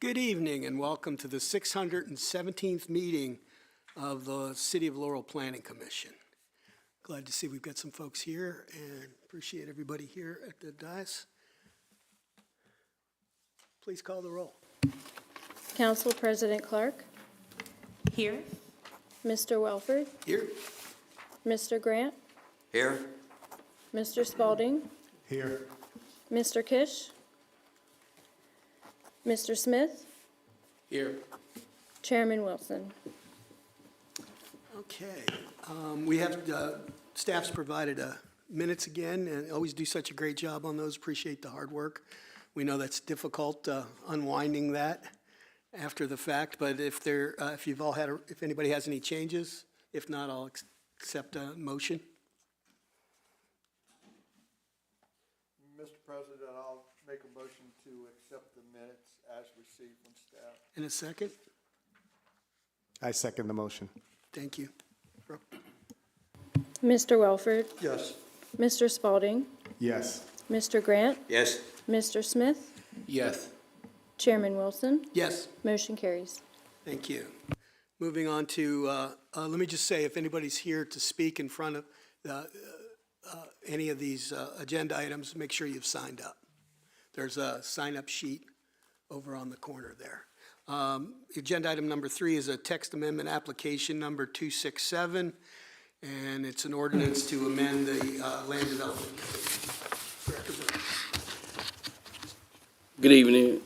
Good evening and welcome to the 617th meeting of the City of Laurel Planning Commission. Glad to see we've got some folks here and appreciate everybody here at the dais. Please call the roll. Council President Clark. Here. Mr. Welford. Here. Mr. Grant. Here. Mr. Spalding. Here. Mr. Kish. Mr. Smith. Here. Chairman Wilson. Okay. We have staff's provided minutes again and always do such a great job on those. Appreciate the hard work. We know that's difficult unwinding that after the fact, but if anybody has any changes, if not, I'll accept a motion. Mr. President, I'll make a motion to accept the minutes as received from staff. In a second. I second the motion. Thank you. Mr. Welford. Yes. Mr. Spalding. Yes. Mr. Grant. Yes. Mr. Smith. Yes. Chairman Wilson. Yes. Motion carries. Thank you. Moving on to, let me just say, if anybody's here to speak in front of any of these agenda items, make sure you've signed up. There's a sign-up sheet over on the corner there. Agenda item number 3 is a text amendment application number 267, and it's an ordinance to amend the land development code. Good evening,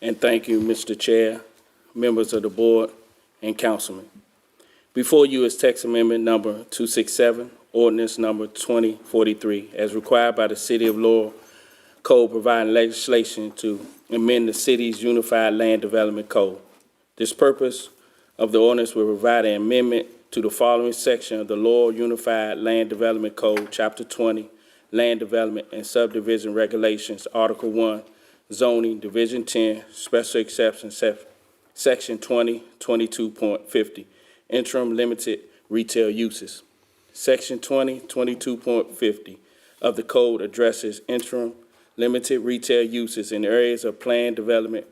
and thank you, Mr. Chair, members of the board, and councilmen. Before you is text amendment number 267, ordinance number 2043, as required by the City of Laurel Code providing legislation to amend the city's Unified Land Development Code. This purpose of the ordinance will provide an amendment to the following section of the Laurel Unified Land Development Code, Chapter 20, Land Development and Subdivision Regulations, Article 1, Zoning, Division 10, Special Exceptions, Section 2022.50, Interim Limited Retail Uses. Section 2022.50 of the code addresses interim limited retail uses in areas of planned development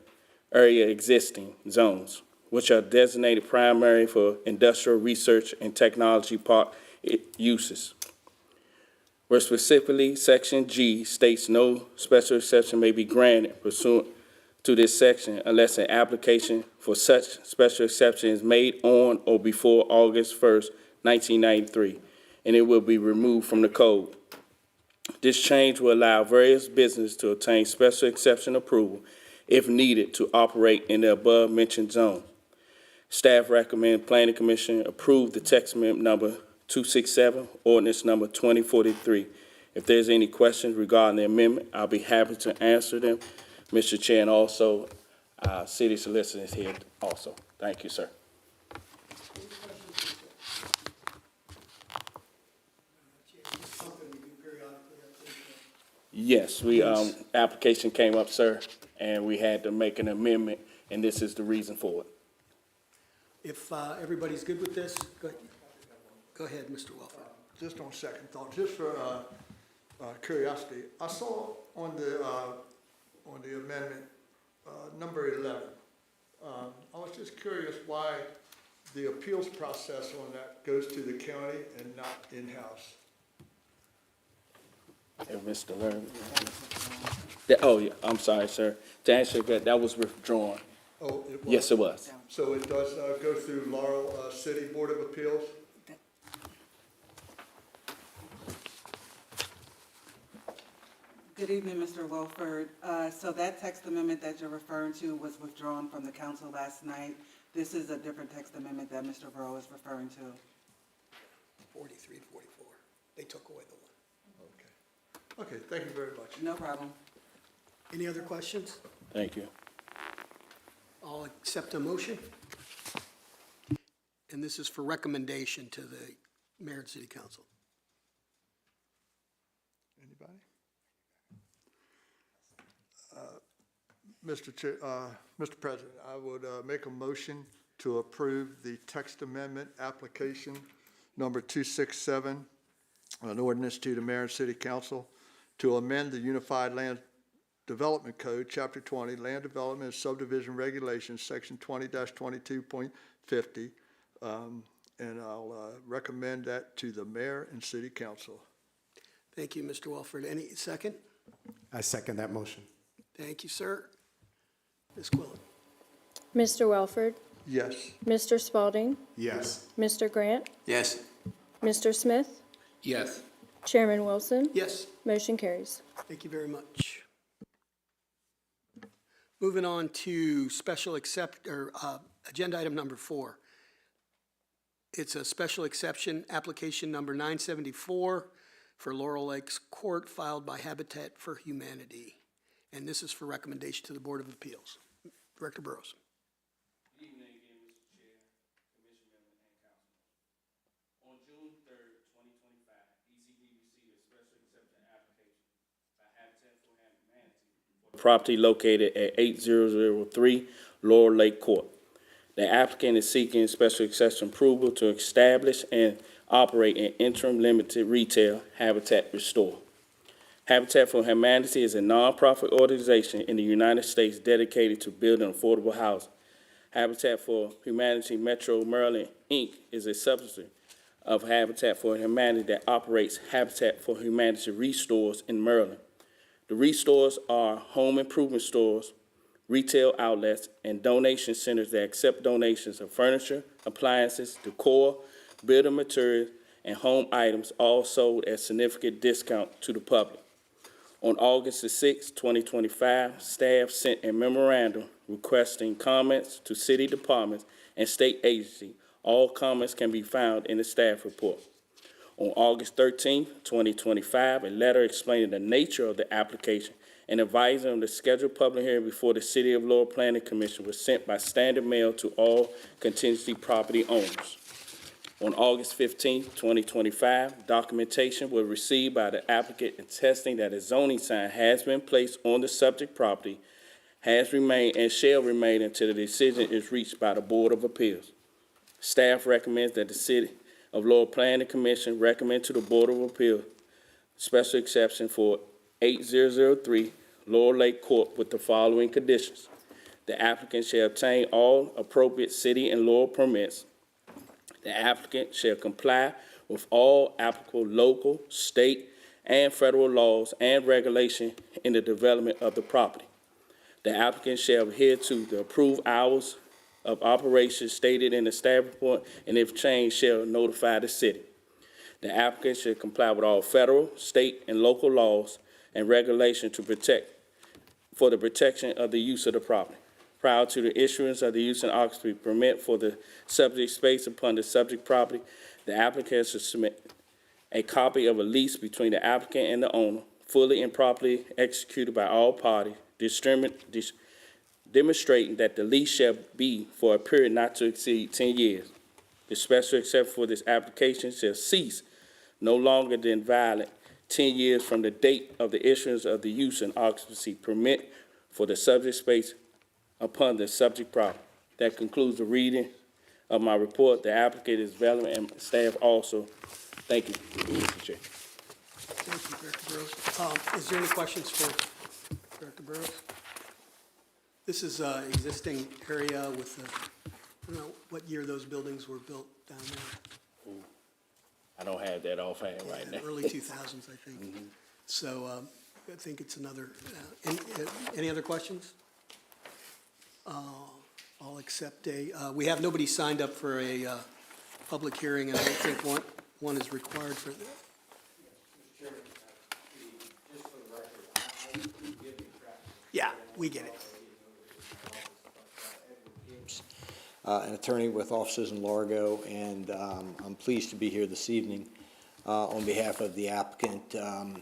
area existing zones, which are designated primary for industrial research and technology park uses. Where specifically, Section G states no special exception may be granted pursuant to this section unless an application for such special exception is made on or before August 1st, 1993, and it will be removed from the code. This change will allow various businesses to obtain special exception approval if needed to operate in the above-mentioned zone. Staff recommend Planning Commission approve the text amendment number 267, ordinance number 2043. If there's any questions regarding the amendment, I'll be happy to answer them. Mr. Chair, and also City Solicitor is here also. Thank you, sir. Yes, application came up, sir, and we had to make an amendment, and this is the reason for it. If everybody's good with this, go ahead, Mr. Welford. Just on second thought, just for curiosity, I saw on the amendment number 11. I was just curious why the appeals process on that goes to the county and not in-house. Mr. Laurel. Oh, yeah, I'm sorry, sir. To answer that was withdrawn. Oh, it was? Yes, it was. So it does go through Laurel City Board of Appeals? Good evening, Mr. Welford. So that text amendment that you're referring to was withdrawn from the council last night. This is a different text amendment that Mr. Rowe is referring to. 43 and 44. They took away the one. Okay, thank you very much. No problem. Any other questions? Thank you. I'll accept a motion. And this is for recommendation to the Mayor and City Council. Anybody? Mr. President, I would make a motion to approve the text amendment application number 267, an ordinance to the Mayor and City Council to amend the Unified Land Development Code, Chapter 20, Land Development and Subdivision Regulations, Section 20-22.50. And I'll recommend that to the mayor and city council. Thank you, Mr. Welford. Any second? I second that motion. Thank you, sir. Ms. Quillen? Mr. Welford, Yes. Mr. Spalding, Yes. Mr. Grant, Yes. Mr. Smith, Yes. Chairman Wilson, Yes. motion carries. Thank you very much. Moving on to agenda item number 4. It's a special exception, application number 974 for Laurel Lakes Court filed by Habitat for Humanity. And this is for recommendation to the Board of Appeals. Director Burrows. Good evening again, Mr. Chair, Commission members, and councilmen. On June 3rd, 2025, ECD received a special exception application by Habitat for Humanity for property located at 8003 Laurel Lake Court. The applicant is seeking special exception approval to establish and operate an interim limited retail Habitat Restore. Habitat for Humanity is a nonprofit organization in the United States dedicated to building affordable housing. Habitat for Humanity Metro Maryland, Inc. is a subsidiary of Habitat for Humanity that operates Habitat for Humanity Restores in Maryland. The restores are home improvement stores, retail outlets, and donation centers that accept donations of furniture, appliances, decor, building materials, and home items, all sold at significant discount to the public. On August the 6th, 2025, staff sent a memorandum requesting comments to city departments and state agencies. All comments can be found in the staff report. On August 13th, 2025, a letter explaining the nature of the application and advising on the scheduled public hearing before the City of Laurel Planning Commission was sent by standard mail to all contingency property owners. On August 15, 2025, documentation was received by the applicant attesting that a zoning sign has been placed on the subject property, has remained and shall remain until the decision is reached by the Board of Appeals. Staff recommends that the City of Laurel Planning Commission recommend to the Board of Appeals special exception for 8003 Laurel Lake Court with the following conditions. The applicant shall obtain all appropriate city and Laurel permits. The applicant shall comply with all applicable local, state, and federal laws and regulations in the development of the property. The applicant shall adhere to the approved hours of operation stated in the staff report, and if changed, shall notify the city. The applicant should comply with all federal, state, and local laws and regulations for the protection of the use of the property. Prior to the issuance of the use and occupancy permit for the subject space upon the subject property, the applicant should submit a copy of a lease between the applicant and the owner, fully and properly executed by all parties, demonstrating that the lease shall be for a period not to exceed 10 years. The special exception for this application shall cease no longer than valid 10 years from the date of the issuance of the use and occupancy permit for the subject space upon the subject property. That concludes the reading of my report. The applicant is available and staff also. Thank you, Mr. Chair. Thank you, Director Burrows. Is there any questions for Director Burrows? This is an existing area with, I don't know what year those buildings were built down there. I don't have that offhand right now. Early 2000s, I think. So I think it's another, any other questions? I'll accept we have nobody signed up for a public hearing, and I don't think one is required for that. Yeah, we get it. An attorney with offices in Largo, and I'm pleased to be here this evening on behalf of the applicant,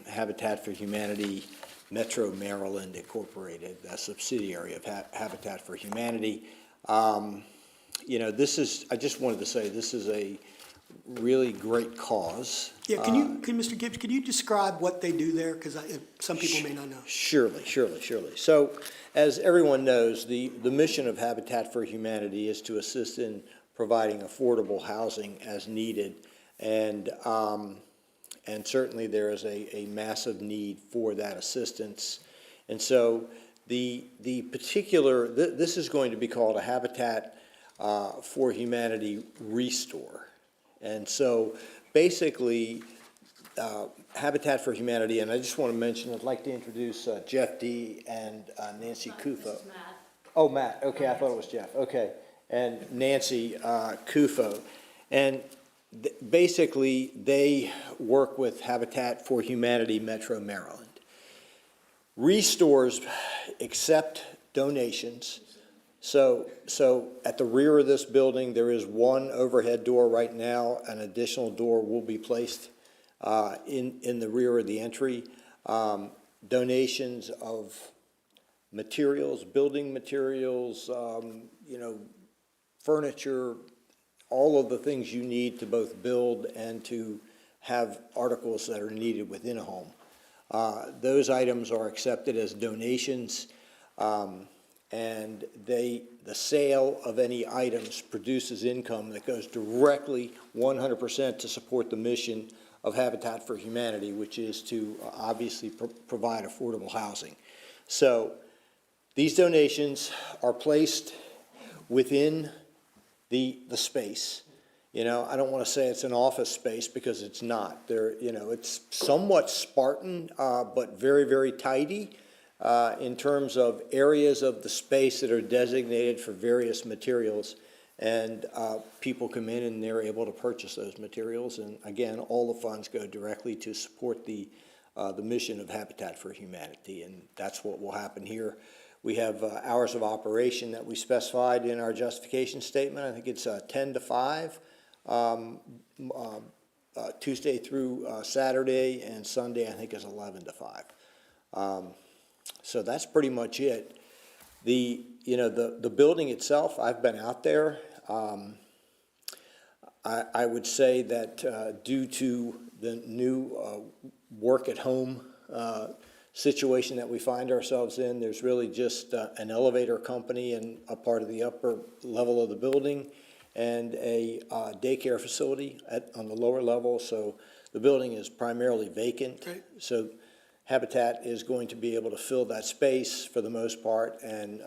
Habitat for Humanity Metro Maryland Incorporated, a subsidiary of Habitat for Humanity. You know, I just wanted to say, this is a really great cause. Yeah, Mr. Gibbs, can you describe what they do there? Because some people may not know. Surely. So, as everyone knows, the mission of Habitat for Humanity is to assist in providing affordable housing as needed, and certainly there is a massive need for that assistance And so the particular, this is going to be called a Habitat for Humanity Restore. And so basically, Habitat for Humanity, and I just want to mention, I'd like to introduce Jeff D. and Nancy Kufo. Oh, Matt, okay, I thought it was Jeff, okay. And Nancy Kufo. And basically, they work with Habitat for Humanity Metro Maryland. Restores accept donations. So at the rear of this building, there is one overhead door right now. An additional door will be placed in the rear of the entry. Donations of materials, building materials, furniture, all of the things you need to both build and to have articles that are needed within a home. Those items are accepted as donations, and the sale of any items produces income that goes directly 100% to support the mission of Habitat for Humanity, which is to obviously provide affordable housing. So these donations are placed within the space. I don't want to say it's an office space because it's not. It's somewhat Spartan, but very, very tidy in terms of areas of the space that are designated for various materials. And people come in and they're able to purchase those materials. And again, all the funds go directly to support the mission of Habitat for Humanity. And that's what will happen here. We have hours of operation that we specified in our justification statement. I think it's 10 to 5, Tuesday through Saturday, and Sunday I think is 11 to 5. So that's pretty much it. The building itself, I've been out there. I would say that due to the new work at home situation that we find ourselves in, there's really just an elevator company and a part of the upper level of the building and a daycare facility on the lower level. So the building is primarily vacant. Right. So Habitat is going to be able to fill that space for the most part and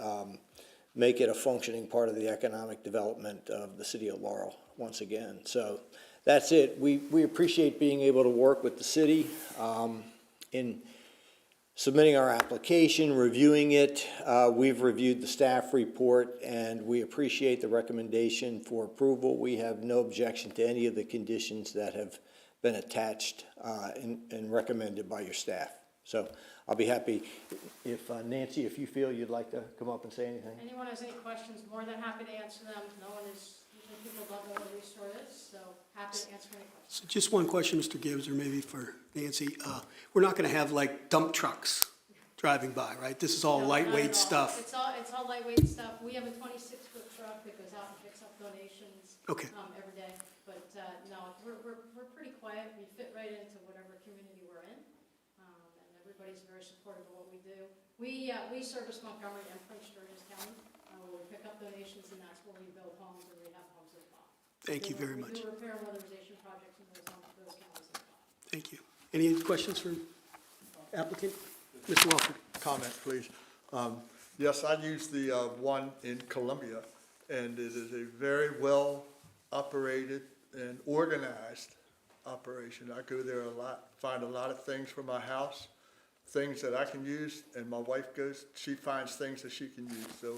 make it a functioning part of the economic development of the city of Laurel once again. So that's it. We appreciate being able to work with the city in submitting our application, reviewing it. We've reviewed the staff report and we appreciate the recommendation for approval. We have no objection to any of the conditions that have been attached and recommended by your staff. So I'll be happy if, Nancy, if you feel you'd like to come up and say anything. Anyone has any questions, more than happy to answer them. No one is, usually people don't know what a restore is, so happy to answer any questions. So just one question, Mr. Gibbs, or maybe for Nancy. We're not going to have like dump trucks driving by, right? This is all No, not at lightweight all. stuff. It's all lightweight stuff. We have a 26-foot truck that goes out and picks up donations Okay. Every day. But no, we're pretty quiet. We fit right into whatever community we're in, and everybody's very supportive of what we do. We service Montgomery and Prince George's County, where we pick up donations, and that's where we build homes and rehab homes as well. Thank you very much. We do repair and weatherization projects in those counties as well. Thank you. Any questions for applicant? Mr. Walford. Comment, please. Yes, I use the one in Columbia, and it is a very well operated and organized operation. I go there a lot, find a lot of things for my house, things that I can use, and my wife goes, she finds things that she can use. So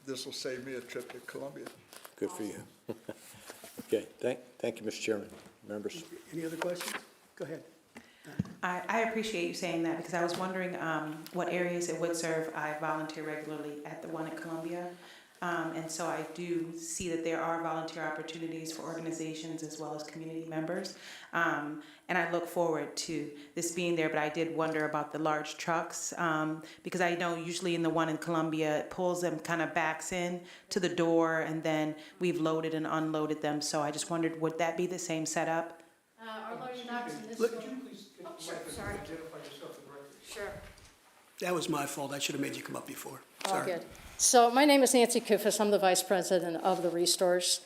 this will save me a trip to Columbia. Good for you. Okay, thank you, Mr. Chairman, members. Any other questions? Go ahead. I appreciate you saying that because I was wondering what areas it would serve. I volunteer regularly at the one at Columbia. And so I do see that there are volunteer opportunities for organizations as well as community members. And I look forward to this being there, but I did wonder about the large trucks because I know usually in the one in Columbia, it pulls them, kind of backs in to the door, and then we've loaded and unloaded them. So I just wondered, would that be the same setup? Our loading docks in this Look- building. Oh, sure, sorry. Sure. That was my fault. I should have made you come up before. All Sorry. good. So my name is Nancy Kufis. I'm the vice president of the Restores.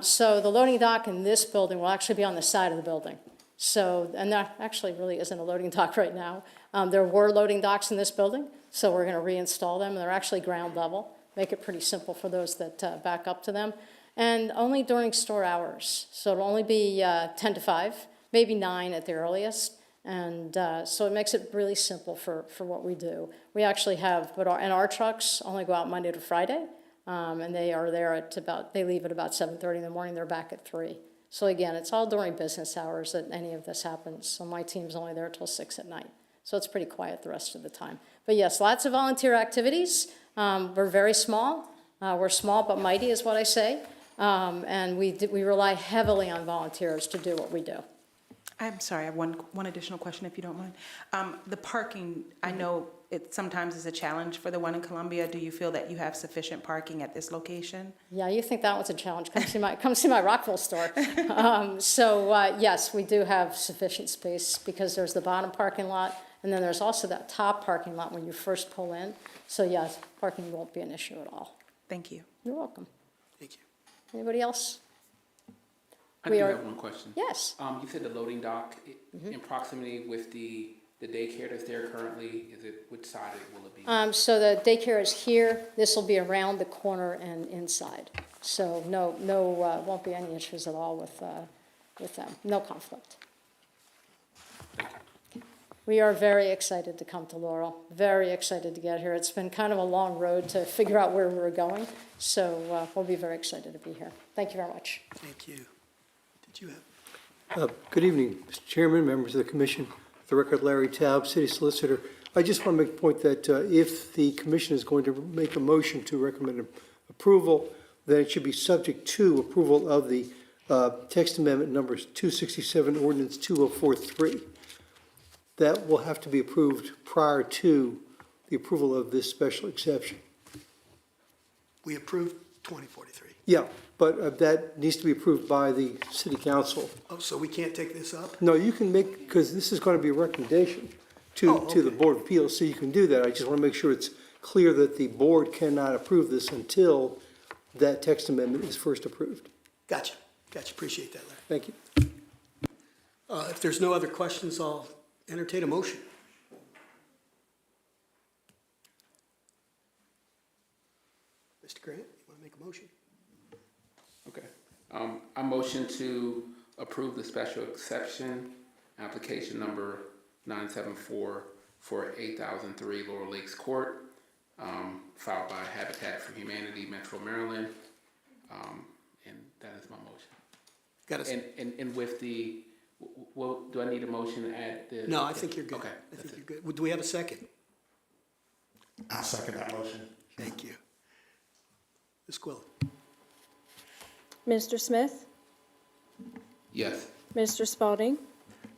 So the loading dock in this building will actually be on the side of the building. So, and that actually really isn't a loading dock right now. There were loading docks in this building, so we're going to reinstall them. They're actually ground level, make it pretty simple for those that back up to them. And only during store hours, so it'll only be 10 to 5, maybe 9 at the earliest. And so it makes it really simple for what we do. We actually have, and our trucks only go out Monday to Friday, and they are there they leave at about 7:30 in the morning, they're back at 3. So again, it's all during business hours that any of this happens. So my team's only there till 6 at night. So it's pretty quiet the rest of the time. But yes, lots of volunteer activities. We're very small. We're small but mighty is what I say. And we rely heavily on volunteers to do what we do. I'm sorry, I have one additional question, if you don't mind. The parking, I know it sometimes is a challenge for the one in Columbia. Do you feel that you have sufficient parking at this location? Yeah, you think that one's a challenge. Come see my Rockville store. Yes, we do have sufficient space because there's the bottom parking lot, and then there's also that top parking lot when you first pull in. So yes, parking won't be an issue at all. Thank you. You're welcome. Thank you. Anybody else? I We do are- have one question. Yes. You said the loading dock in proximity with the daycare that's there currently, which side will it be? So the daycare is here. This will be around the corner and inside. So no, won't be any issues at all with them. No conflict. We are very excited to come to Laurel, very excited to get here. It's been kind of a long road to figure out where we're going, so we'll be very excited to be here. Thank you very much. Thank you. Did you have? Good evening, Mr. Chairman, members of the commission. For the record, Larry Taub, City Solicitor. I just want to make a point that if the commission is going to make a motion to recommend approval, then it should be subject to approval of the text amendment numbers 267, ordinance 2043. That will have to be approved prior to the approval of this special exception. We approved 2043. Yeah, but that needs to be approved by the city council. Oh, so we can't take this up? No, you can make, because this is going to be a recommendation to the Board of Appeals, so you can do that. I just want to make sure it's clear that the board cannot approve this until that text amendment is first approved. Gotcha. Appreciate that, Larry. Thank you. If there's no other questions, I'll entertain a motion. Mr. Grant, you want to make a motion? Okay. I motion to approve the special exception, application number 974 for 8003 Laurel Lakes Court, filed by Habitat for Humanity, Metro Maryland, and that is my motion. Got us. And with the, well, do I need a motion to add the? No, I think you're good. Okay, I that's think you're good. Do we have a second? I'll second that motion. Thank you. Ms. Quill. Mr. Smith? Yes. Mr. Spalding?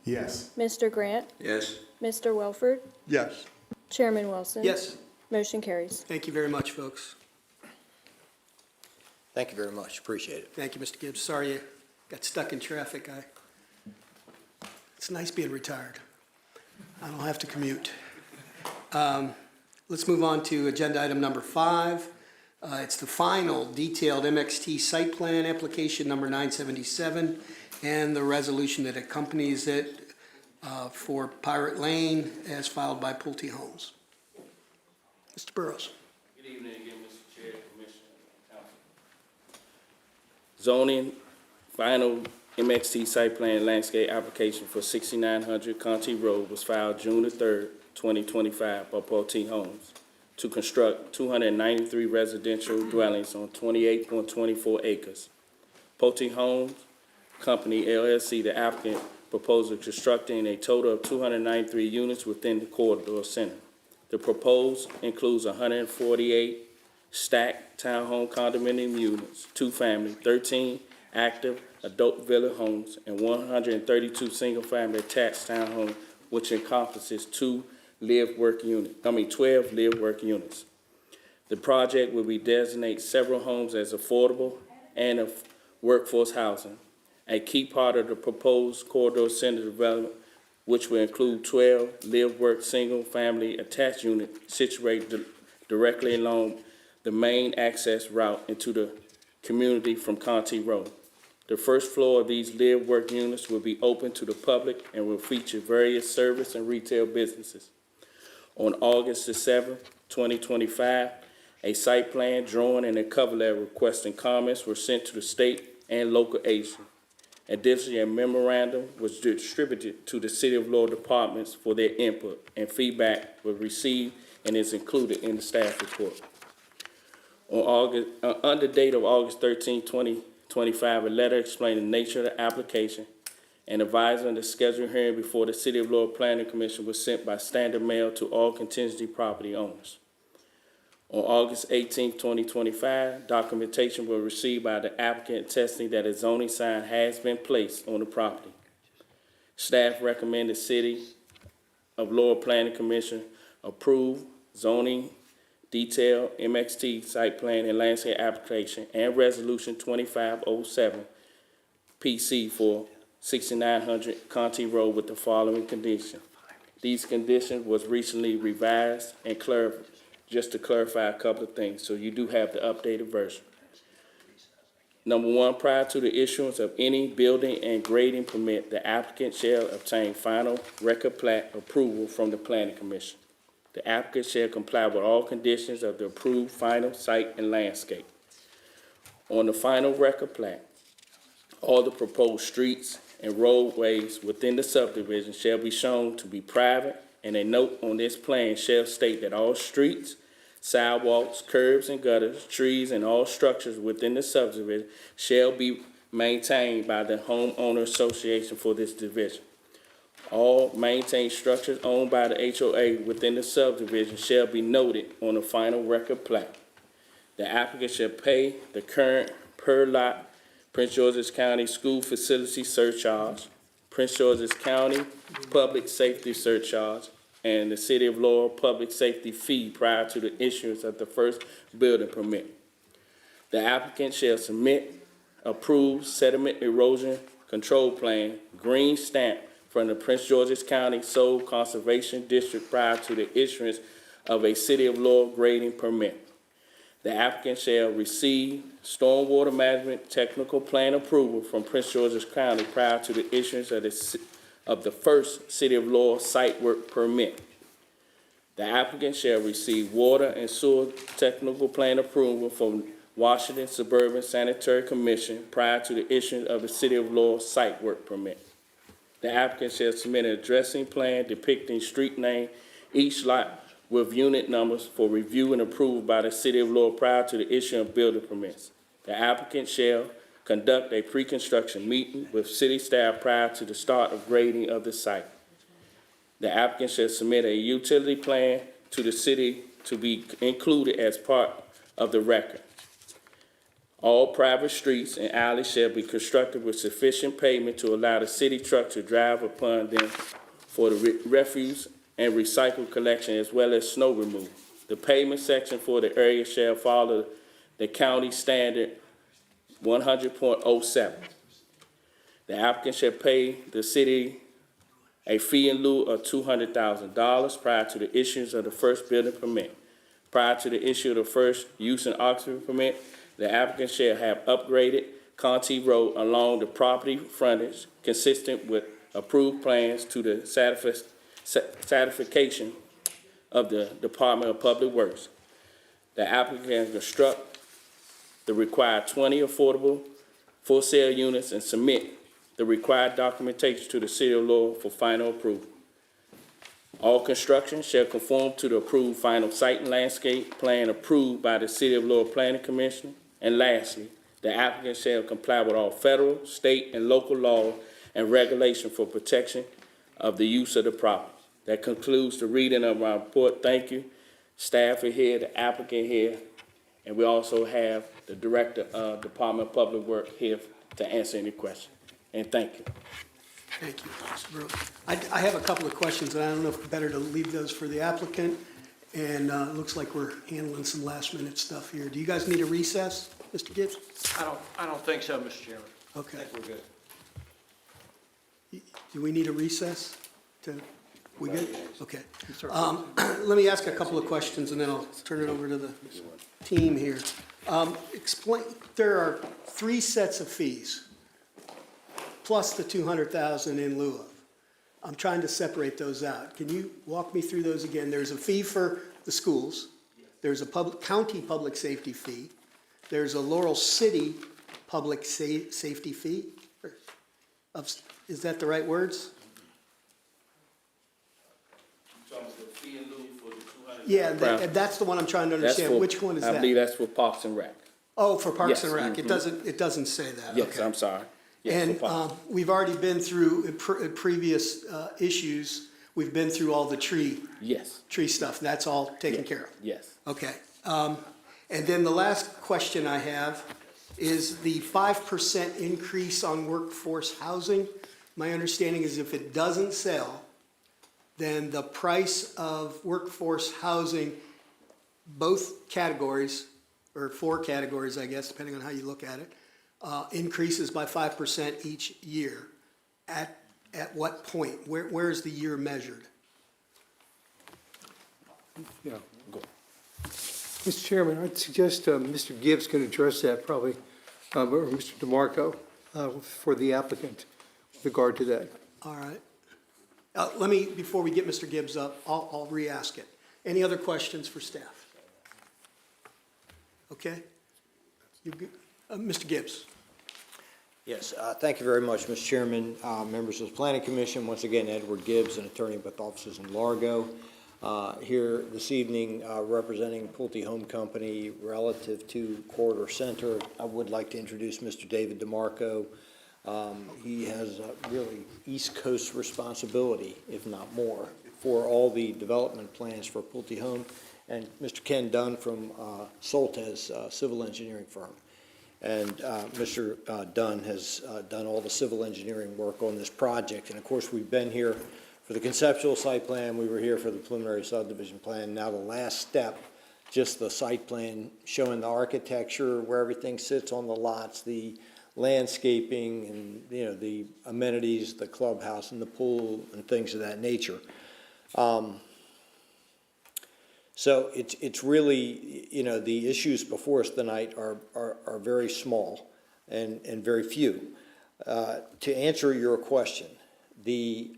Yes. Mr. Grant? Yes. Mr. Welford? Yes. Chairman Wilson? Yes. Motion carries. Thank you very much, folks. Thank you very much, appreciate it. Thank you, Mr. Gibbs. Sorry you got stuck in traffic. It's nice being retired. I don't have to commute. Let's move on to agenda item number 5. It's the final detailed MXT site plan application number 977 and the resolution that accompanies it for Pirate Lane as filed by Pulte Homes. Mr. Burrows. Good evening again, Mr. Chair, Commissioner, and Council. Zoning, final MXT site plan landscape application for 6900 Contee Road was filed June the 3rd, 2025 by Pulte Homes to construct 293 residential dwellings on 28.24 acres. Pulte Homes Company LLC, the applicant, proposed constructing a total of 293 units within the corridor center. The proposed includes 148 stacked townhome condominium units, 2-family, 13 active adult villa homes, and 132 single-family attached townhomes, which encompasses 12 live-work units. The project will be designate several homes as affordable and of workforce housing. A key part of the proposed corridor center development, which will include 12 live-work single-family attached units situated directly along the main access route into the community from Contee Road. The first floor of these live-work units will be open to the public and will feature various service and retail businesses. On August the 7th, 2025, a site plan, drawing, and a cover letter requesting comments were sent to the state and local agencies. Additionally, a memorandum was distributed to the City of Laurel departments for their input, and feedback was received and is included in the staff report. On the date of August 13, 2025, a letter explaining the nature of the application and advising the scheduled hearing before the City of Laurel Planning Commission was sent by standard mail to all contingency property owners. On August 18, 2025, documentation was received by the applicant attesting that a zoning sign has been placed on the property. Staff recommend the City of Laurel Planning Commission approve zoning detailed MXT site plan and landscape application and resolution 2507 PC for 6900 Contee Road with the following condition. These conditions was recently revised and clarified, just to clarify a couple of things, so you do have the updated version. Number one, prior to the issuance of any building and grading permit, the applicant shall obtain final record plat approval from the Planning Commission. The applicant shall comply with all conditions of the approved final site and landscape. On the final record plat, all the proposed streets and roadways within the subdivision shall be shown to be private, and a note on this plan shall state that all streets, sidewalks, curbs and gutters, trees, and all structures within the subdivision shall be maintained by the homeowner association for this division. All maintained structures owned by the HOA within the subdivision shall be noted on the final record plat. The applicant shall pay the current per lot Prince George's County School Facility Surcharge, Prince George's County Public Safety Surcharge, and the City of Laurel Public Safety Fee prior to the issuance of the first building permit. The applicant shall submit approved sediment erosion control plan, green stamp, from the Prince George's County Soil Conservation District prior to the issuance of a City of Laurel grading permit. The applicant shall receive stormwater management technical plan approval from Prince George's County prior to the issuance of the first City of Laurel site work permit. The applicant shall receive water and sewer technical plan approval from Washington Suburban Sanitary Commission prior to the issuance of the City of Laurel site work permit. The applicant shall submit an addressing plan depicting street name, each lot with unit numbers for review and approval by the City of Laurel prior to the issuance of building permits. The applicant shall conduct a pre-construction meeting with city staff prior to the start of grading of the site. The applicant shall submit a utility plan to the city to be included as part of the record. All private streets and alleys shall be constructed with sufficient pavement to allow the city truck to drive upon them for the refuse and recycle collection as well as snow removal. The pavement section for the area shall follow the county standard 100.07. The applicant shall pay the city a fee in lieu of $200,000 prior to the issuance of the first building permit. Prior to the issue of the first use and occupancy permit, the applicant shall have upgraded Contee Road along the property frontage consistent with approved plans to the satisfaction of the Department of Public Works. The applicant can construct the required 20 affordable for sale units and submit the required documentation to the City of Laurel for final approval. All construction shall conform to the approved final site and landscape plan approved by the City of Laurel Planning Commission. And lastly, the applicant shall comply with all federal, state, and local law and regulation for protection of the use of the property. That concludes the reading of my report. Thank you. Staff are here, the applicant here, and we also have the Director of Department of Public Works here to answer any questions. And thank you. Thank you, Mr. Brewer. I have a couple of questions, and I don't know if it's better to leave those for the applicant. And it looks like we're handling some last-minute stuff here. Do you guys need a recess, Mr. Gibbs? I don't think so, Mr. Chairman. Okay. I think we're good. Do we need a recess? We good? Okay. Let me ask a couple of questions, and then I'll turn it over to the team here. Explain. There are 3 sets of fees, plus the $200,000 in lieu of. I'm trying to separate those out. Can you walk me through those again? There's a fee for the schools. There's a county public safety fee. There's a Laurel City public safety fee. Is that the right words? Yeah, that's the one I'm trying to understand. Which one is I that? believe that's for Parks and Rec. Oh, for Parks Yes, and Rec. It doesn't say that. Yes, Okay. I'm sorry. Yes, And for Parks. we've already been through previous issues. We've been through all the tree Yes, stuff. That's all taken care of. yes. Okay. And then the last question I have is the 5% increase on workforce housing. My understanding is if it doesn't sell, then the price of workforce housing, both categories, or 4 categories, I guess, depending on how you look at it, increases by 5% each year. At what point? Where is the year measured? Yeah. Mr. Chairman, I'd suggest Mr. Gibbs can address that probably, or Mr. DeMarco, for the applicant with regard to that. All right. Before we get Mr. Gibbs up, I'll re-ask it. Any other questions for staff? Okay? You good? Mr. Gibbs? Yes, thank you very much, Mr. Chairman, members of the Planning Commission. Once again, Edward Gibbs, an attorney with offices in Largo. Here this evening representing Pulte Home Company relative to Corridor Center. I would like to introduce Mr. David DeMarco. He has really East Coast responsibility, if not more, for all the development plans for Pulte Home, and Mr. Ken Dunn from Soltes Civil Engineering Firm. And Mr. Dunn has done all the civil engineering work on this project. And of course, we've been here for the conceptual site plan, we were here for the preliminary subdivision plan. Now the last step, just the site plan showing the architecture, where everything sits on the lots, the landscaping, and the amenities, the clubhouse and the pool and things of that nature. So it's really, the issues before us tonight are very small and very few. To answer your question, the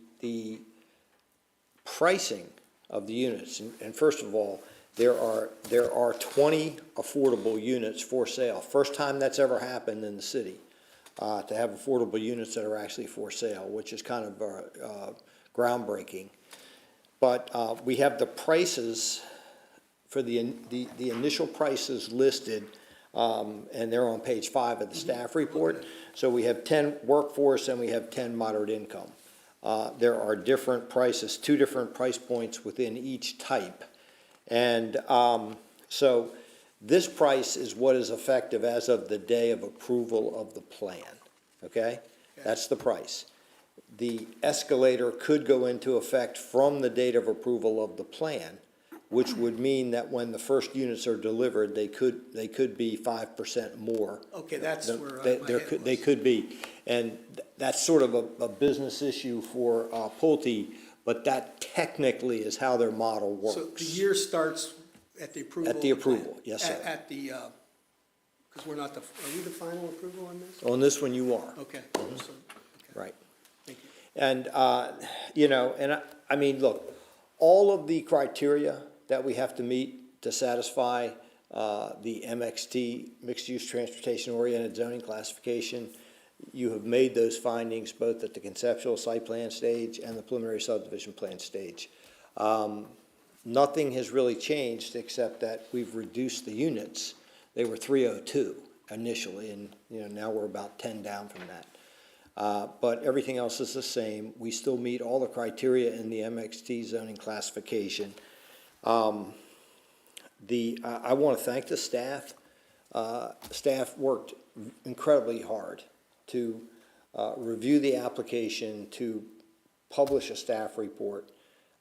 pricing of the units, and first of all, there are 20 affordable units for sale. First time that's ever happened in the city, to have affordable units that are actually for sale, which is kind of groundbreaking. But we have the prices for the initial prices listed, and they're on page 5 of the staff report. So we have 10 workforce and we have 10 moderate income. There are different prices, 2 different price points within each type. And so this price is what is effective as of the day of approval of the plan, okay? That's the price. The escalator could go into effect from the date of approval of the plan, which would mean that when the first units are delivered, they could be 5% more. Okay, that's where my head was. They could be, and that's sort of a business issue for Pulte, but that technically is how their model works. So the year starts at the approval? At the of plan. approval, yes, sir. At the, because we're not are we the final approval on this? On this one, you are. Okay. So, Right. thank you. And, I mean, look, all of the criteria that we have to meet to satisfy the MXT, mixed-use transportation-oriented zoning classification, you have made those findings both at the conceptual site plan stage and the preliminary subdivision plan stage. Nothing has really changed except that we've reduced the units. They were 302 initially, and now we're about 10 down from that. But everything else is the same. We still meet all the criteria in the MXT zoning classification. I want to thank the staff. Staff worked incredibly hard to review the application, to publish a staff report,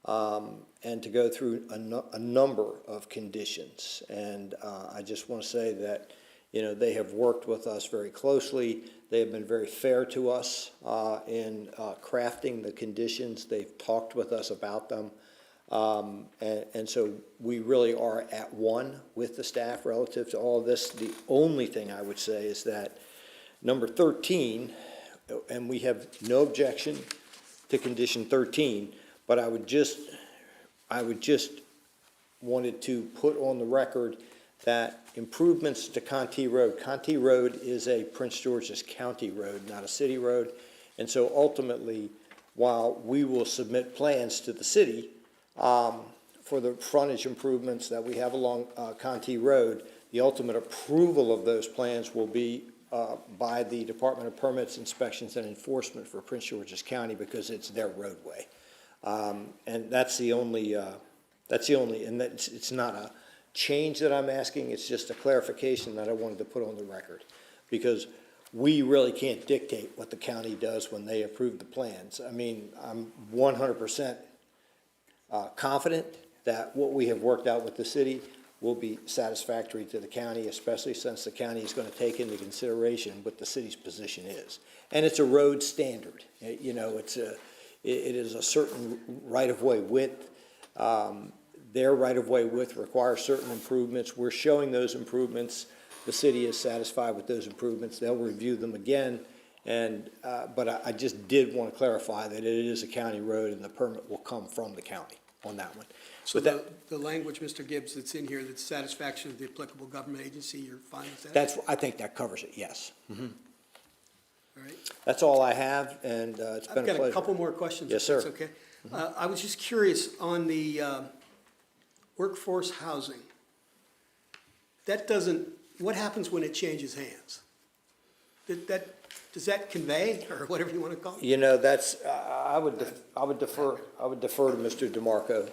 and to go through a number of conditions. And I just want to say that they have worked with us very closely. They have been very fair to us in crafting the conditions. They've talked with us about them. And so we really are at one with the staff relative to all of this. The only thing I would say is that number 13, and we have no objection to condition 13, but I would just wanted to put on the record that improvements to Contee Road is a Prince George's County road, not a city road. And so ultimately, while we will submit plans to the city for the frontage improvements that we have along Contee Road, the ultimate approval of those plans will be by the Department of Permits, Inspections, and Enforcement for Prince George's County because it's their roadway. And that's the only, and it's not a change that I'm asking, it's just a clarification that I wanted to put on the record. Because we really can't dictate what the county does when they approve the plans. I mean, I'm 100% confident that what we have worked out with the city will be satisfactory to the county, especially since the county is going to take into consideration what the city's position is. And it's a road standard. You know, it is a certain right-of-way width. Their right-of-way width requires certain improvements. We're showing those improvements. The city is satisfied with those improvements. They'll review them again. And, but I just did want to clarify that it is a county road and the permit will come from the county on that one. So the language, Mr. Gibbs, that's in here, that's satisfaction of the applicable government agency, you're fine with that? I think that covers it, yes. Mm-hmm. All right. That's all I have, and it's been a pleasure. I've got a couple more questions. Yes, if sir. that's okay. I was just curious on the workforce housing. That doesn't, what happens when it changes hands? Does that convey, or whatever you want to call it? You know, that's, I would defer to Mr. DeMarco.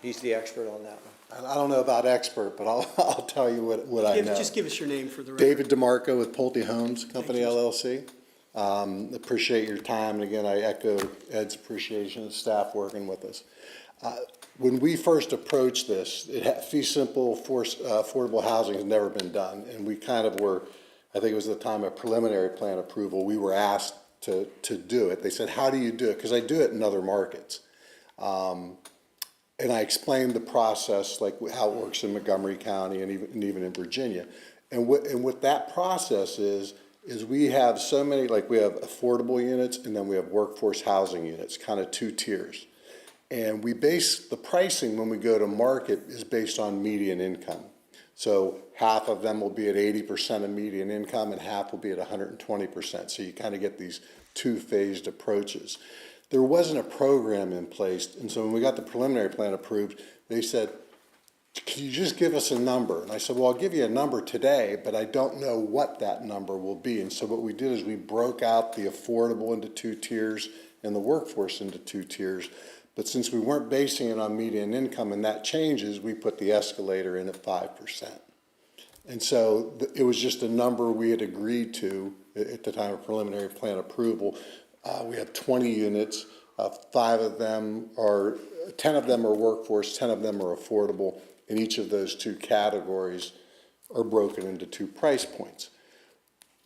He's the expert on that one. I don't know about expert, but I'll tell you what I know. Just give us your name for the record. David DeMarco with Pulte Homes Company, Thank you. LLC. Appreciate your time, and again, I echo Ed's appreciation of staff working with us. When we first approached this, fee simple affordable housing has never been done, and we kind of were, I think it was the time of preliminary plan approval, we were asked to do it. They said, how do you do it? Because I do it in other markets. And I explained the process, like how it works in Montgomery County and even in Virginia. And what that process is we have so many, like we have affordable units and then we have workforce housing units, kind of two tiers. And we base the pricing when we go to market is based on median income. So half of them will be at 80% of median income and half will be at 120%. So you kind of get these two-phased approaches. There wasn't a program in place, and so when we got the preliminary plan approved, they said, can you just give us a number? And I said, well, I'll give you a number today, but I don't know what that number will be. And so what we did is we broke out the affordable into two tiers and the workforce into two tiers. But since we weren't basing it on median income and that changes, we put the escalator in at 5%. And so it was just a number we had agreed to at the time of preliminary plan approval. We have 20 units, 10 of them are workforce, 10 of them are affordable, and each of those two categories are broken into two price points.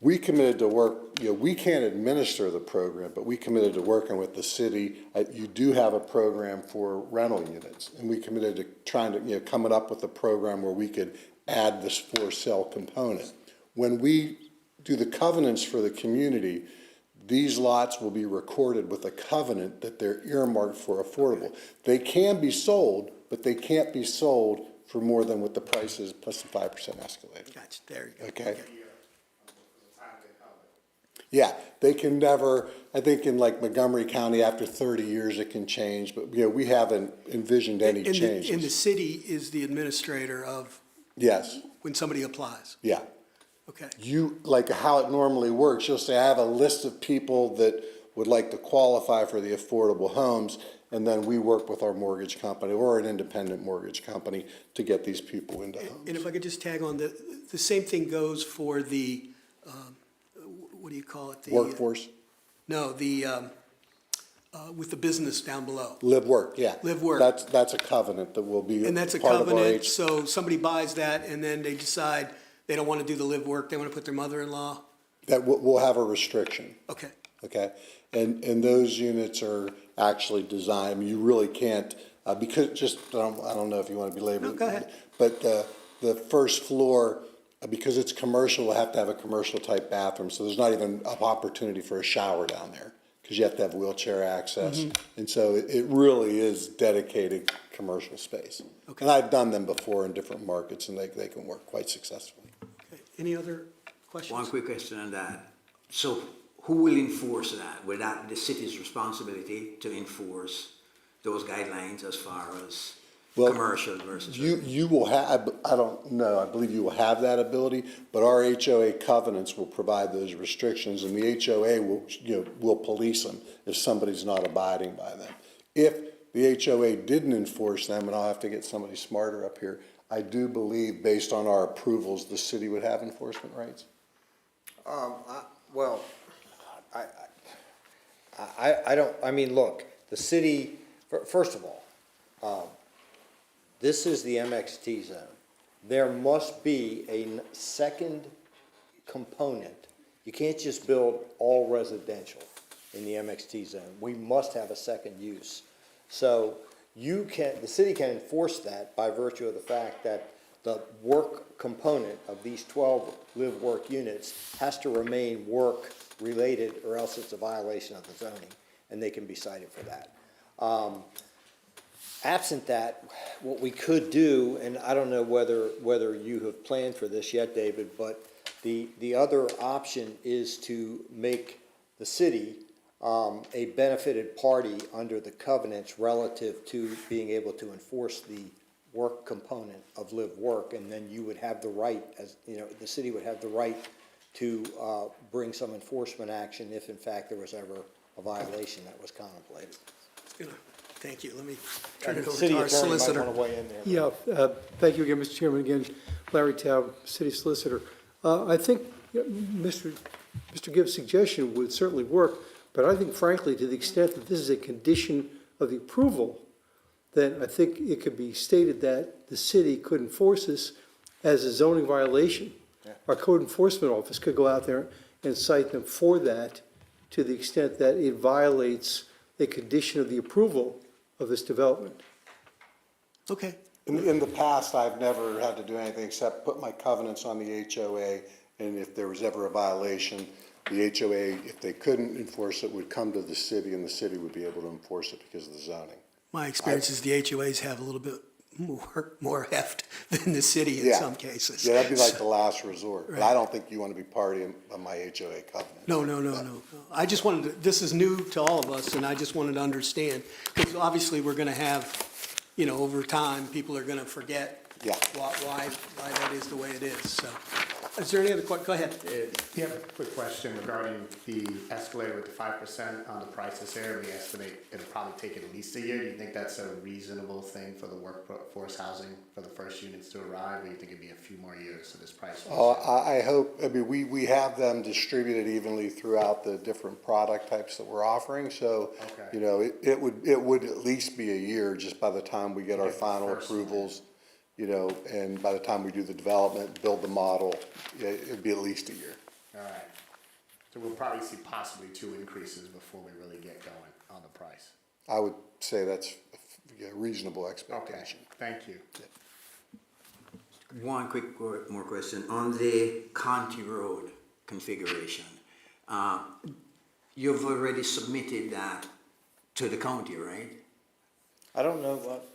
We committed to work, we can't administer the program, but we committed to working with the city. You do have a program for rental units, and we committed to trying to, coming up with a program where we could add this for sale component. When we do the covenants for the community, these lots will be recorded with a covenant that they're earmarked for affordable. They can be sold, but they can't be sold for more than what the price is plus the 5% escalator. Gotcha, there you go. Okay. Yeah, they can never, I think in like Montgomery County, after 30 years it can change, but we haven't envisioned any changes. And the city is the administrator of Yes, when somebody applies? yeah. Okay. Like how it normally works, you'll say, I have a list of people that would like to qualify for the affordable homes, and then we work with our mortgage company or an independent mortgage company to get these people into homes. And if I could just tag on, the same thing goes for the, what do you call it? The Workforce? No, the, with the business down below. Live work, yeah. Live work. That's a covenant that will be And that's a part of our covenant, so somebody buys that and then they decide they don't want to do the live work, they want to put their mother-in-law? That we'll have a restriction. Okay. Okay, and those units are actually designed, I mean, you really can't, because just, I don't know if you want to be labeled. No, go ahead. But the first floor, because it's commercial, we'll have to have a commercial type bathroom, so there's not even an opportunity for a shower down there, because you have to have wheelchair access. And so it really is dedicated commercial space. Okay. And I've done them before in different markets, and they can work quite successfully. Okay. Any other questions? One quick question on that. So who will enforce that? Will that be the city's responsibility to enforce those guidelines as far as Well, commercial versus? You will have, I don't know, I believe you will have that ability, but our HOA covenants will provide those restrictions, and the HOA will police them if somebody's not abiding by them. If the HOA didn't enforce them, and I'll have to get somebody smarter up here, I do believe, based on our approvals, the city would have enforcement rights. Well, I don't, I mean, look, the city, first of all, this is the MXT zone. There must be a second component. You can't just build all residential in the MXT zone. We must have a second use. So the city can enforce that by virtue of the fact that the work component of these 12 live-work units has to remain work-related, or else it's a violation of the zoning, and they can be cited for that. Absent that, what we could do, and I don't know whether you have planned for this yet, David, but the other option is to make the city a benefited party under the covenants relative to being able to enforce the work component of live work, and then you would have the right, as you know, the city would have the right to bring some enforcement action if in fact there was ever a violation that was contemplated. Thank you. Let me turn it over City to our attorney might solicitor. want to weigh in there. Yeah, thank you again, Mr. Chairman. Again, Larry Taub, City Solicitor. I think Mr. Gibbs' suggestion would certainly work, but I think frankly, to the extent that this is a condition of the approval, then I think it could be stated that the city could enforce this as a zoning violation. Yeah. Our code enforcement office could go out there and cite them for that to the extent that it violates a condition of the approval of this development. Okay. In the past, I've never had to do anything except put my covenants on the HOA, and if there was ever a violation, the HOA, if they couldn't enforce it, would come to the city, and the city would be able to enforce it because of the zoning. My experience is the HOAs have a little bit more heft than the city in Yeah. some cases. Yeah, that'd be like the last resort, but I don't think you want to be party on my HOA covenant. No. I just wanted to, this is new to all of us, and I just wanted to understand, because obviously we're gonna have, over time, people are gonna forget Yeah. why that is the way it is, so. Is there any other go ahead. We have a quick question regarding the escalator with the 5% on the prices there. We estimate it'll probably take at least a year. Do you think that's a reasonable thing for the workforce housing for the first units to arrive, or do you think it'd be a few more years so this price? I hope, we have them distributed evenly throughout the different product types that we're offering, so, Okay. it would at least be a year just by the time we get our Get the final first one. approvals, and by the time we do the development, build the model, it'd be at least a year. All right. So we'll probably see possibly 2 increases before we really get going on the price. I would say that's a reasonable Okay, expectation. thank you. One quick more question. On the Contee Road configuration, you've already submitted that to the county, right? I don't know what,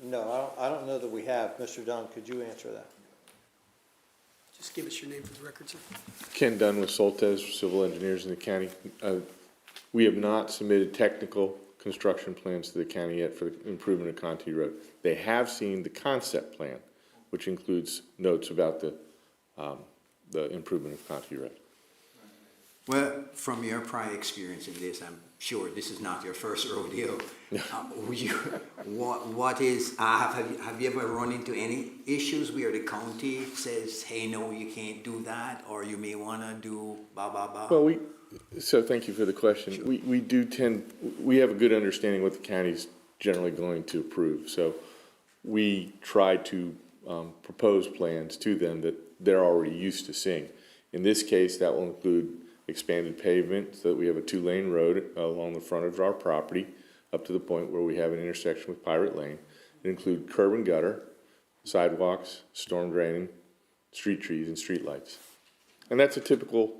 no, I don't know that we have. Mr. Dunn, could you answer that? Just give us your name for the record, sir. Ken Dunn with Soltes, civil engineers in the county. We have not submitted technical construction plans to the county yet for the improvement of Contee Road. They have seen the concept plan, which includes notes about the improvement of Contee Road. Well, from your prior experience in this, I'm sure this is not your first rodeo. What is, have you ever run into any issues where the county says, hey, no, you can't do that, or you may want to do blah, blah, blah? Well, so thank you for the question. Sure. We have a good understanding what the county's generally going to approve. So we try to propose plans to them that they're already used to seeing. In this case, that will include expanded pavement so that we have a 2-lane road along the front of our property up to the point where we have an intersection with Pirate Lane. It includes curb and gutter, sidewalks, storm draining, street trees, and street lights. And that's a typical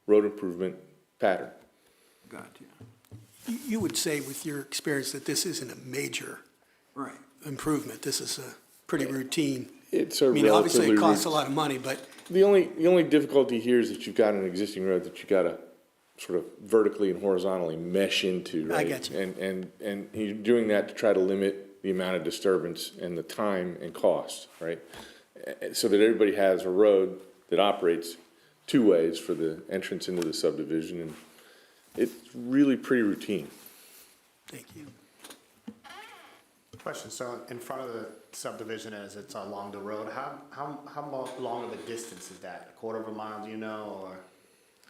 road improvement pattern. Got you. you would say with your experience that this isn't a major Right. improvement. This is a pretty routine. It's a I mean, obviously relatively it costs a rout- lot of money, but The only difficulty here is that you've got an existing road that you gotta sort of vertically and horizontally mesh into, right? get you. And you're doing that to try to limit the amount of disturbance and the time and cost, right? So that everybody has a road that operates two ways for the entrance into the subdivision, and it's really pretty routine. thank you. Question, so in front of the subdivision as it's along the road, how long of a distance is that? A quarter of a mile, do you know, or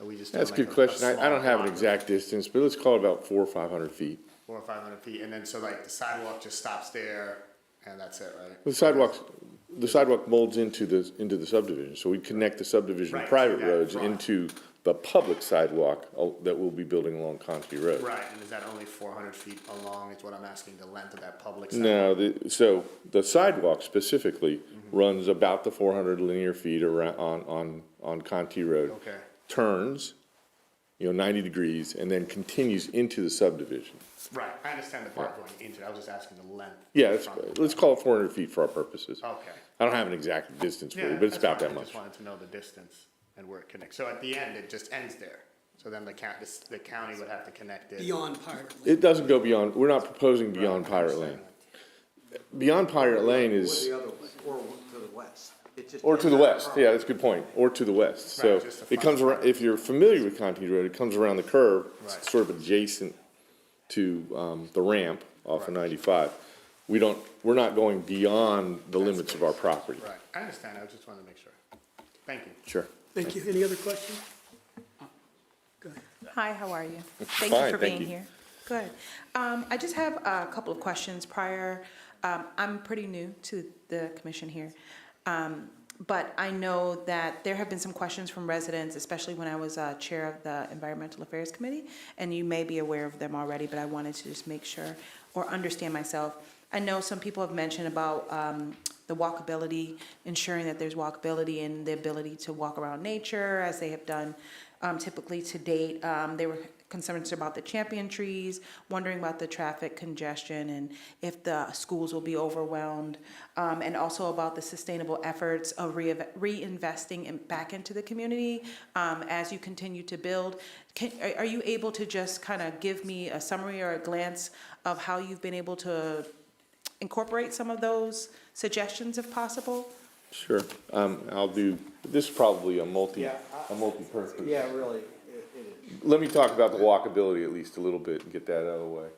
are we just doing That's a like good question. I don't small have an block? exact distance, but let's call it about 400 or 500 feet. 400 or 500 feet, and then so like the sidewalk just stops there, and that's it, right? The sidewalk molds into the subdivision, so we connect the subdivision Right, private that roads front. into the public sidewalk that we'll be building along Contee Road. Right, and is that only 400 feet along, is what I'm asking, the length of that public No, sidewalk? so the sidewalk specifically runs about the 400 linear feet around, on Contee Road. Okay, Turns, 90 degrees, and then continues into the subdivision. right, I understand the part going into it, I was just asking the length. Yeah, from- let's call it 400 feet for our purposes. Okay. I don't have an exact distance for Yeah, you, but it's that's about fine. that I much. just wanted to know the distance and where it connects. So at the end, it just ends there. So then the county would have to connect it. Beyond Pirate Lane. It doesn't go beyond, we're not proposing beyond Pirate Lane. Beyond Pirate Lane is, Or to the west. or to the west, yeah, that's a good point, or to the west. So Right, just the it comes around, if you're familiar with Contee Road, it comes around the curve, Right. it's sort of adjacent to the ramp off of 95. We're not going beyond the limits of our property. Right, I understand, I just wanted to make sure. Thank you. Sure. Thank you. Any other questions? Go ahead. Hi, how are you? Thank Fine, you for thank being you. here. Good. I just have a couple of questions prior. I'm pretty new to the commission here. But I know that there have been some questions from residents, especially when I was chair of the Environmental Affairs Committee, and you may be aware of them already, but I wanted to just make sure or understand myself. I know some people have mentioned about the walkability, ensuring that there's walkability and the ability to walk around nature as they have done typically to date. They were concerned about the champion trees, wondering about the traffic congestion and if the schools will be overwhelmed, and also about the sustainable efforts of reinvesting back into the community as you continue to build. Are you able to just kind of give me a summary or a glance of how you've been able to incorporate some of those suggestions if possible? Sure. I'll do, this is probably a multi-purpose. Yeah, really, it is. Let me talk about the walkability at least a little bit and get that out of the way.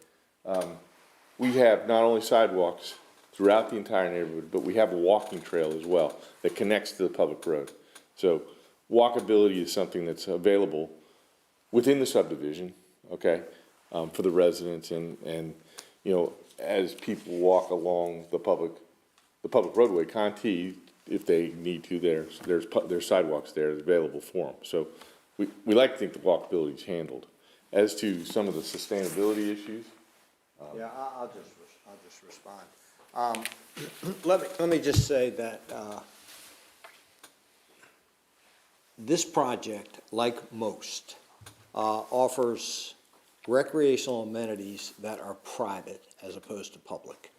We have not only sidewalks throughout the entire neighborhood, but we have a walking trail as well that connects to the public road. So walkability is something that's available within the subdivision, okay, for the residents and as people walk along the public roadway, Contee, if they need to, there's sidewalks there available for them. So we like to think the walkability is handled. As to some of the sustainability issues. Yeah, I'll just respond. Let me just say that this project, like most, offers recreational amenities that are private as opposed to public.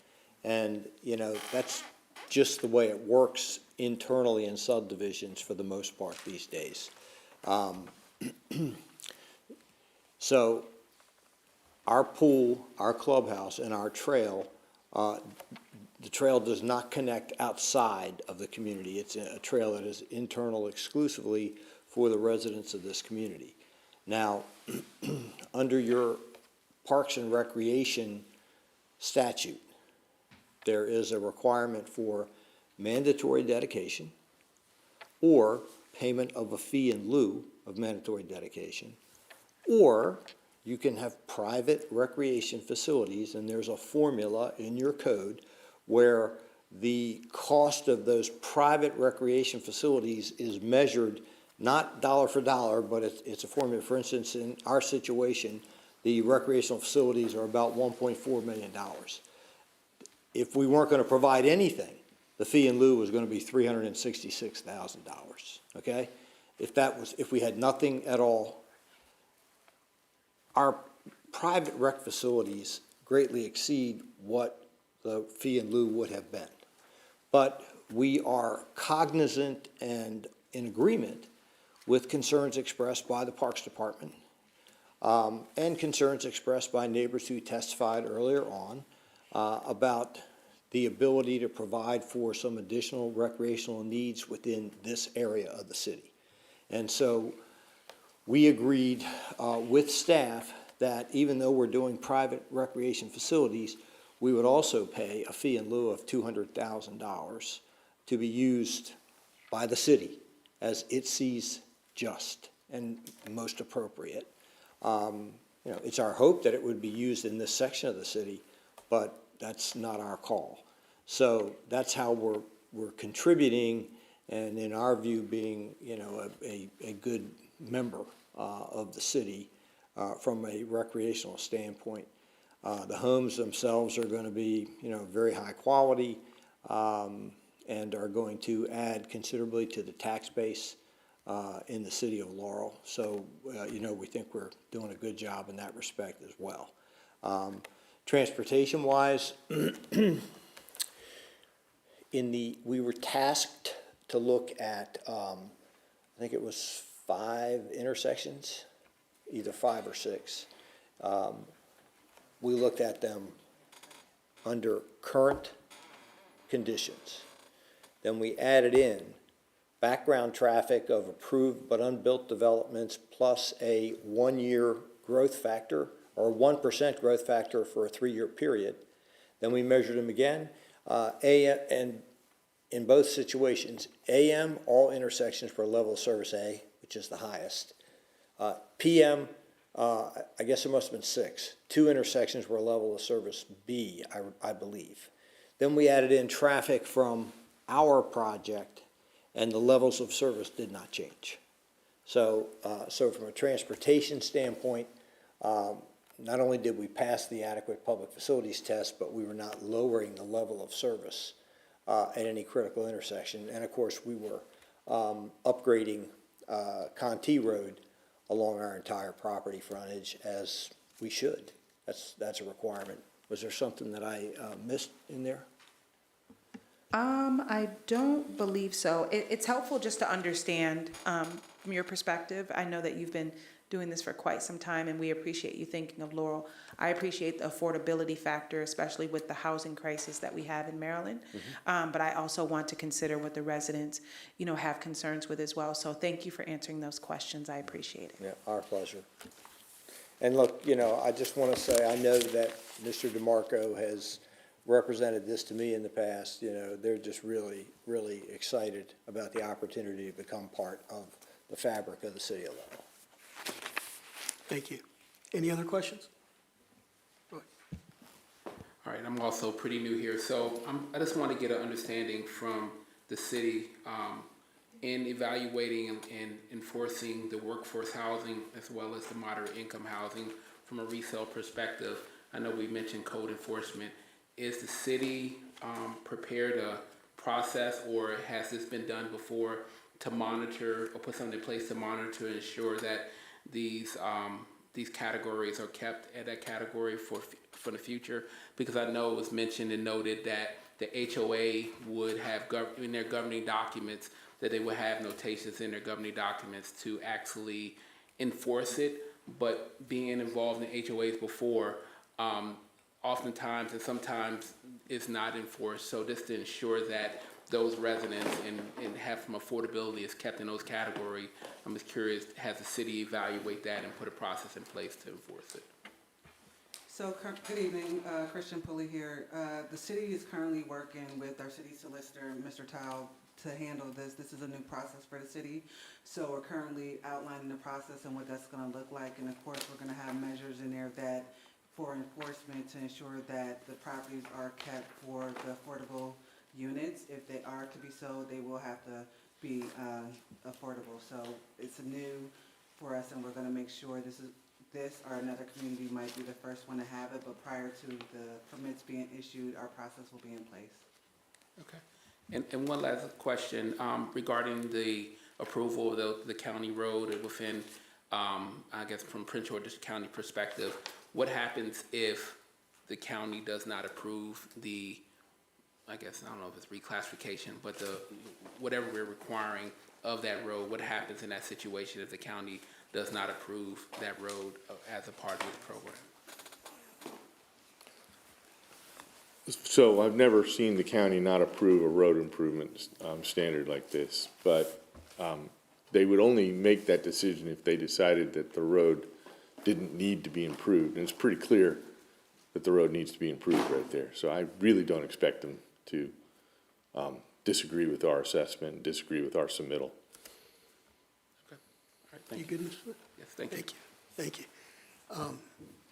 And, that's just the way it works internally in subdivisions for the most part these days. So our pool, our clubhouse, and our trail, the trail does not connect outside of the community. It's a trail that is internal exclusively for the residents of this community. Now, under your Parks and Recreation statute, there is a requirement for mandatory dedication or payment of a fee in lieu of mandatory dedication, or you can have private recreation facilities, and there's a formula in your code where the cost of those private recreation facilities is measured not dollar for dollar, but it's a formula. For instance, in our situation, the recreational facilities are about $1.4 million. If we weren't going to provide anything, the fee in lieu was going to be $366,000, okay? If we had nothing at all, our private rec facilities greatly exceed what the fee in lieu would have been. But we are cognizant and in agreement with concerns expressed by the Parks Department and concerns expressed by neighbors who testified earlier on about the ability to provide for some additional recreational needs within this area of the city. And so we agreed with staff that even though we're doing private recreation facilities, we would also pay a fee in lieu of $200,000 to be used by the city as it sees just and most appropriate. It's our hope that it would be used in this section of the city, but that's not our call. So that's how we're contributing, and in our view, being a good member of the city from a recreational standpoint. The homes themselves are going to be very high quality and are going to add considerably to the tax base in the city of Laurel. So we think we're doing a good job in that respect as well. Transportation-wise, we were tasked to look at, I think it was 5 intersections, either 5 or 6. We looked at them under current conditions. Then we added in background traffic of approved but unbuilt developments plus a 1-year growth factor or 1% growth factor for a 3-year period. Then we measured them again. And in both situations, AM, all intersections were level of service A, which is the highest. PM, I guess it must have been 6. 2 intersections were level of service B, I believe. Then we added in traffic from our project, and the levels of service did not change. So from a transportation standpoint, not only did we pass the adequate public facilities test, but we were not lowering the level of service at any critical intersection. And of course, we were upgrading Contee Road along our entire property frontage as we should. That's a requirement. Was there something that I missed in there? I don't believe so. It's helpful just to understand from your perspective. I know that you've been doing this for quite some time, and we appreciate you thinking of Laurel. I appreciate the affordability factor, especially with the housing crisis that we have in Maryland. But I also want to consider what the residents, have concerns with as well. So thank you for answering those questions. I appreciate it. Yeah, our pleasure. And look, I just want to say, I know that Mr. DeMarco has represented this to me in the past. They're just really, really excited about the opportunity to become part of the fabric of the city of Laurel. Thank you. Any other questions? Go ahead. All right, I'm also pretty new here, so I just want to get an understanding from the city in evaluating and enforcing the workforce housing as well as the moderate income housing from a resale perspective. I know we mentioned code enforcement. Is the city prepared a process, or has this been done before, to monitor or put something in place to monitor and ensure that these categories are kept at that category for the future? Because I know it was mentioned and noted that the HOA would have in their governing documents that they would have notations in their governing documents to actually enforce it. But being involved in HOAs before, oftentimes and sometimes it's not enforced. So just to ensure that those residents and have some affordability is kept in those categories, I'm just curious, has the city evaluate that and put a process in place to enforce it? So, good evening, Christian Pulte here. The city is currently working with our city solicitor, Mr. Tao, to handle this. This is a new process for the city. So we're currently outlining the process and what that's gonna look like. And of course, we're gonna have measures in there that for enforcement to ensure that the properties are kept for the affordable units. If they are to be sold, they will have to be affordable. So it's new for us, and we're going to make sure this or another community might be the first one to have it, but prior to the permits being issued, our process will be in place. Okay. And one last question regarding the approval of the county road within I guess from Prince George's County perspective, what happens if the county does not approve the, I guess, I don't know if it's reclassification, but whatever we're requiring of that road, what happens in that situation if the county does not approve that road as a part of this program? So I've never seen the county not approve a road improvement standard like this, but they would only make that decision if they decided that the road didn't need to be improved. And it's pretty clear that the road needs to be improved right there. So I really don't expect them to disagree with our assessment, disagree with our submittal. Okay. All right, thank You you. good, Mr. Wood? Yes, thank you. Thank you.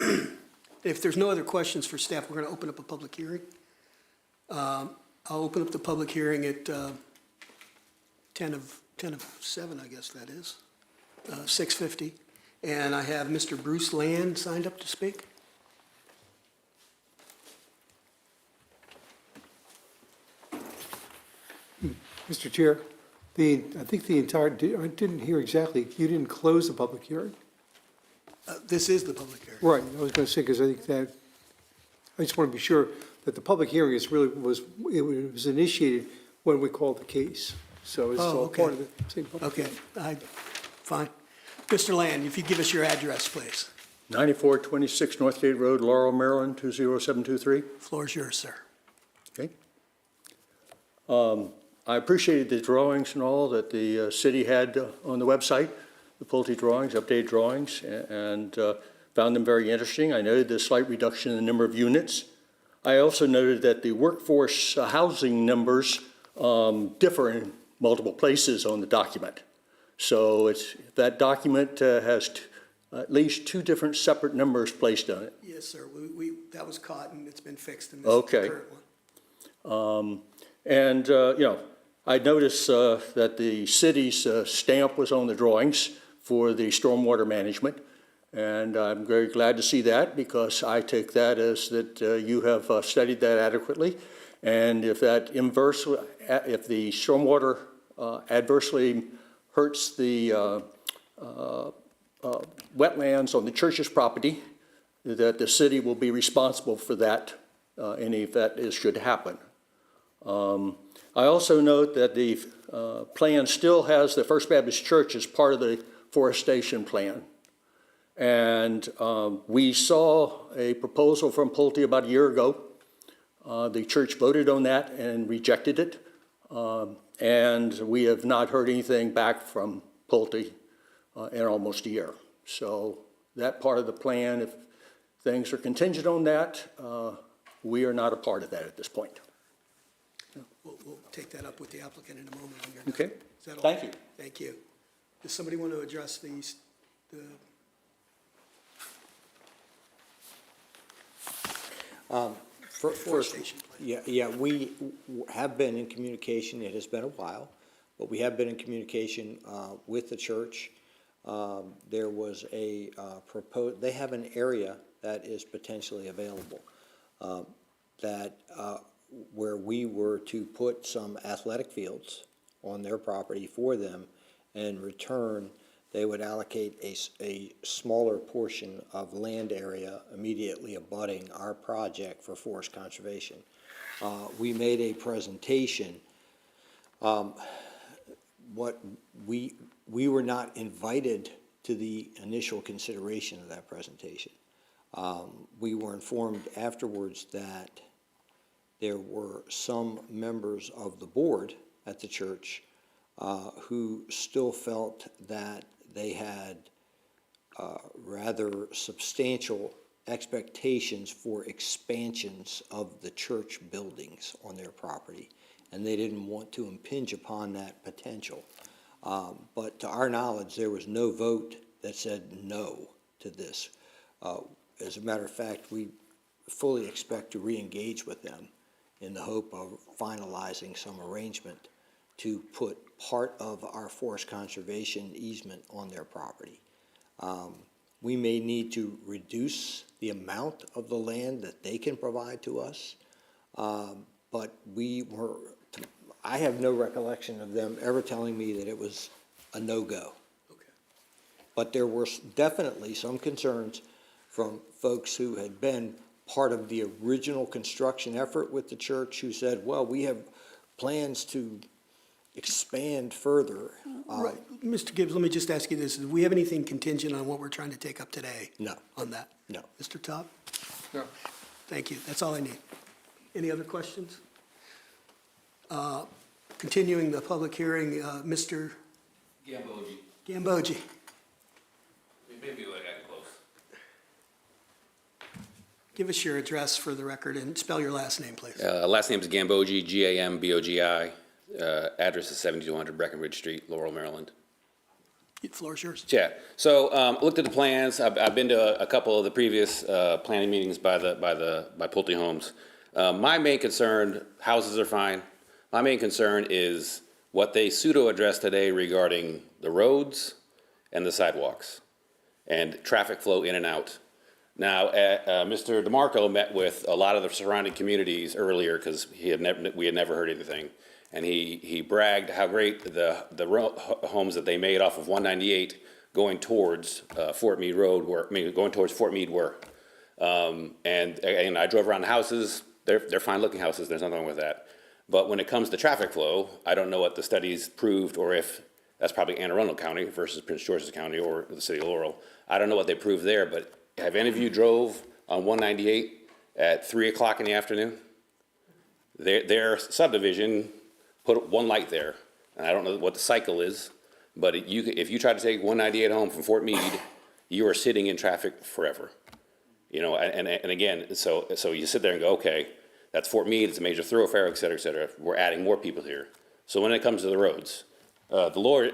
Thank you. If there's no other questions for staff, we're going to open up a public hearing. I'll open up the public hearing at 10 of 7, I guess that is, 6:50. And I have Mr. Bruce Land signed up to speak. Mr. Chair, I think I didn't hear exactly, you didn't close the public hearing? This is the public hearing. Right, I was going to say, because I think that, I just want to be sure that the public hearing is really, it was initiated when we called the case. So it's Oh, all okay. part of the same public Okay, hearing. fine. Mr. Land, if you give us your address, please. 9426 Northgate Road, Laurel, Maryland, 20723. Floor is yours, sir. Okay. I appreciated the drawings and all that the city had on the website, the Pulte drawings, updated drawings, and found them very interesting. I noted the slight reduction in the number of units. I also noted that the workforce housing numbers differ in multiple places on the document. So that document has at least 2 different separate numbers placed on it. Yes, sir. That was caught and it's been fixed in this Okay. current one. And, I noticed that the city's stamp was on the drawings for the stormwater management. And I'm very glad to see that, because I take that as that you have studied that adequately. And if if the stormwater adversely hurts the wetlands on the church's property, that the city will be responsible for that, if that should happen. I also note that the plan still has the First Baptist Church as part of the forestation plan. And we saw a proposal from Pulte about a year ago. The church voted on that and rejected it. And we have not heard anything back from Pulte in almost a year. So that part of the plan, if things are contingent on that, we are not a part of that at this point. We'll take that up with the applicant in a moment when you're Okay. done. Is that all? Thank you. Thank you. Does somebody want to address the First, forestation plan? yeah, we have been in communication, it has been a while, but we have been in communication with the church. There was a they have an area that is potentially available, where we were to put some athletic fields on their property for them. In return, they would allocate a smaller portion of land area immediately abutting our project for forest conservation. We made a presentation. We were not invited to the initial consideration of that presentation. We were informed afterwards that there were some members of the board at the church who still felt that they had rather substantial expectations for expansions of the church buildings on their property, and they didn't want to impinge upon that potential. But to our knowledge, there was no vote that said no to this. As a matter of fact, we fully expect to re-engage with them in the hope of finalizing some arrangement to put part of our forest conservation easement on their property. We may need to reduce the amount of the land that they can provide to us, but I have no recollection of them ever telling me that it was a no-go. Okay. But there were definitely some concerns from folks who had been part of the original construction effort with the church who said, well, we have plans to expand further. Right. Mr. Gibbs, let me just ask you this. Do we have anything contingent on what we're trying to take up today? No. On that? No. Mr. Top? No. Thank you. That's all I need. Any other questions? Continuing the public hearing, Mr. Gambogi. Maybe I got close. Give us your address for the record and spell your last name, please. Last name is Gambogi, Gambogi. Address is 7200 Breckenridge Street, Laurel, Maryland. The floor is yours. Yeah. So looked at the plans. I've been to a couple of the previous planning meetings by Pulte Homes. My main concern, houses are fine. My main concern is what they pseudo-addressed today regarding the roads and the sidewalks and traffic flow in and out. Now, Mr. DeMarco met with a lot of the surrounding communities earlier because we had never heard anything. And he bragged how great the homes that they made off of 198 going towards Fort Meade Road going towards Fort Meade were. And I drove around the houses. They're fine-looking houses. There's nothing wrong with that. But when it comes to traffic flow, I don't know what the studies proved, or if that's probably Anne Arundel County versus Prince George's County or the city of Laurel. I don't know what they proved there, but have any of you drove on 198 at 3 o'clock in the afternoon? Their subdivision put one light there, and I don't know what the cycle is, but if you try to take 198 home from Fort Meade, you are sitting in traffic forever. You know, and again, so you sit there and go, okay, that's Fort Meade, it's a major thoroughfare, et cetera, et cetera. We're adding more people here. So when it comes to the roads, the lawyer,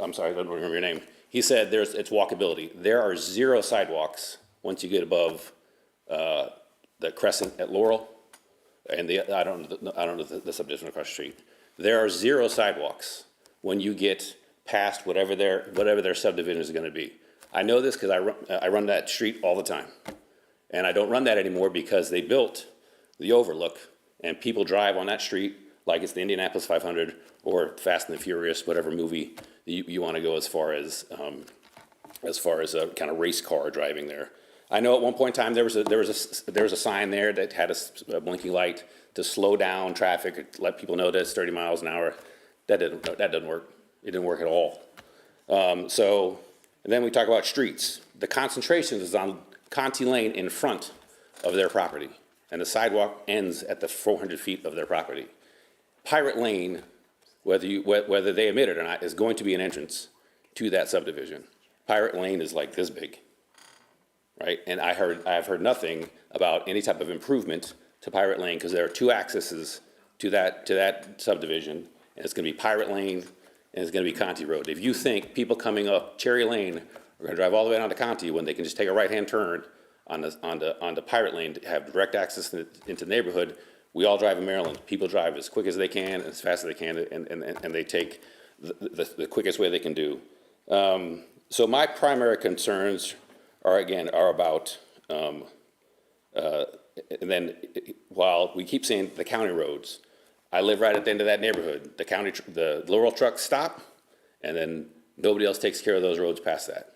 I'm sorry, I don't remember your name. He said it's walkability. There are 0 sidewalks once you get above the crescent at Laurel, and I don't know the subdivision across the street. There are 0 sidewalks when you get past whatever their subdivision is going to be. I know this because I run that street all the time, and I don't run that anymore because they built the overlook, and people drive on that street like it's the Indianapolis 500 or Fast and the Furious, whatever movie you want to go as far as a kind of race car driving there. I know at one point in time there was a sign there that had a blinking light to slow down traffic, let people know that it's 30 miles an hour. That doesn't work. It didn't work at all. And then we talk about streets. The concentration is on Contee Lane in front of their property, and the sidewalk ends at the 400 feet of their property. Pirate Lane, whether they admit it or not, is going to be an entrance to that subdivision. Pirate Lane is like this big, right? And I've heard nothing about any type of improvement to Pirate Lane because there are 2 accesses to that subdivision, and it's going to be Pirate Lane and it's going to be Contee Road. If you think people coming up Cherry Lane are going to drive all the way down to Contee when they can just take a right-hand turn onto Pirate Lane to have direct access into the neighborhood, we all drive in Maryland. People drive as quick as they can, as fast as they can, and they take the quickest way they can do. So my primary concerns are about, and then while we keep saying the county roads, I live right at the end of that neighborhood. The Laurel trucks stop, and then nobody else takes care of those roads past that.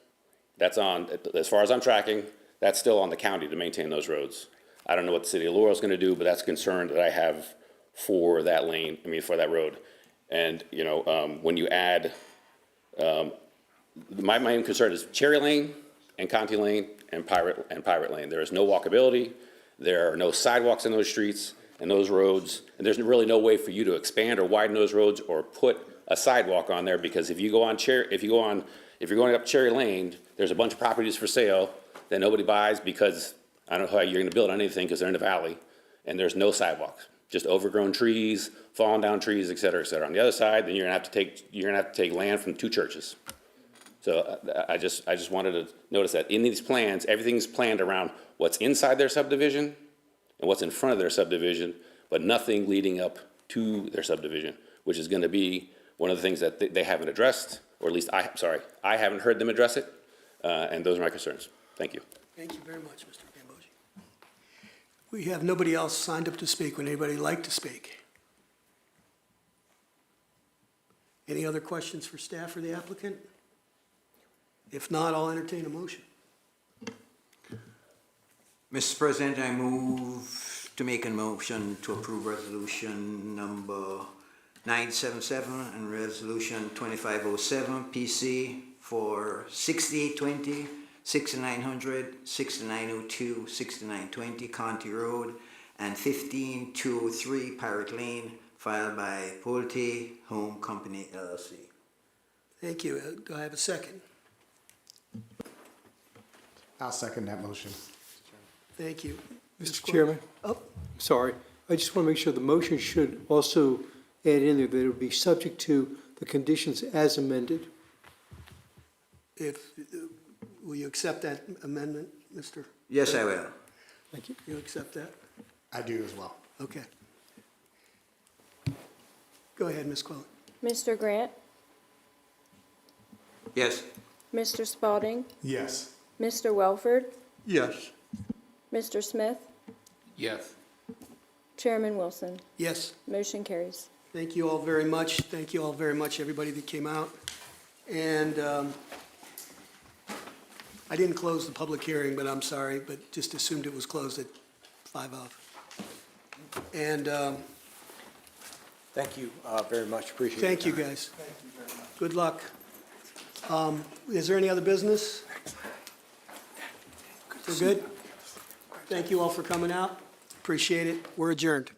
That's on, as far as I'm tracking, that's still on the county to maintain those roads. I don't know what the city of Laurel is going to do, but that's a concern that I have for that lane, for that road. And, when you add, my main concern is Cherry Lane and Contee Lane and Pirate Lane. There is no walkability. There are no sidewalks in those streets and those roads, and there's really no way for you to expand or widen those roads or put a sidewalk on there, because if you're going up Cherry Lane, there's a bunch of properties for sale that nobody buys because I don't know how you're going to build on anything because they're in the valley, and there's no sidewalks, just overgrown trees, fallen down trees, et cetera, et cetera. On the other side, then you're going to have to take land from 2 churches. So I just wanted to notice that in these plans, everything's planned around what's inside their subdivision and what's in front of their subdivision, but nothing leading up to their subdivision, which is going to be one of the things that they haven't addressed, or at least I haven't heard them address it, and those are my concerns. Thank you. Thank you very much, Mr. Gambogi. We have nobody else signed up to speak. Would anybody like to speak? Any other questions for staff or the applicant? If not, I'll entertain a motion. Mr. President, I move to make a motion to approve resolution number 977 and resolution 2507 PC for 6820, 6900, 6902, 6920 Contee Road, and 15203 Pirate Lane, filed by Pulte Home Company LLC. Thank you. Do I have a second? I'll second that motion. Thank you. Mr. Chairman? Oh, Sorry, I just want to make sure the motion should also add in there that it would be subject to the conditions as amended. will you accept that amendment, Mr.? Yes, I will. Thank you. You accept that? I do as well. Okay. Go ahead, Ms. Quillen. Mr. Grant? Yes. Mr. Spalding? Yes. Mr. Welford? Yes. Mr. Smith? Yes. Chairman Wilson? Yes. Motion carries. Thank you all very much. Thank you all very much, everybody that came out. And I didn't close the public hearing, but I'm sorry, but just assumed it was closed at 5:00. And Thank you very much, appreciate it. thank you, guys. Good luck. Is there any other business? We're good? Thank you all for coming out. Appreciate it. We're adjourned.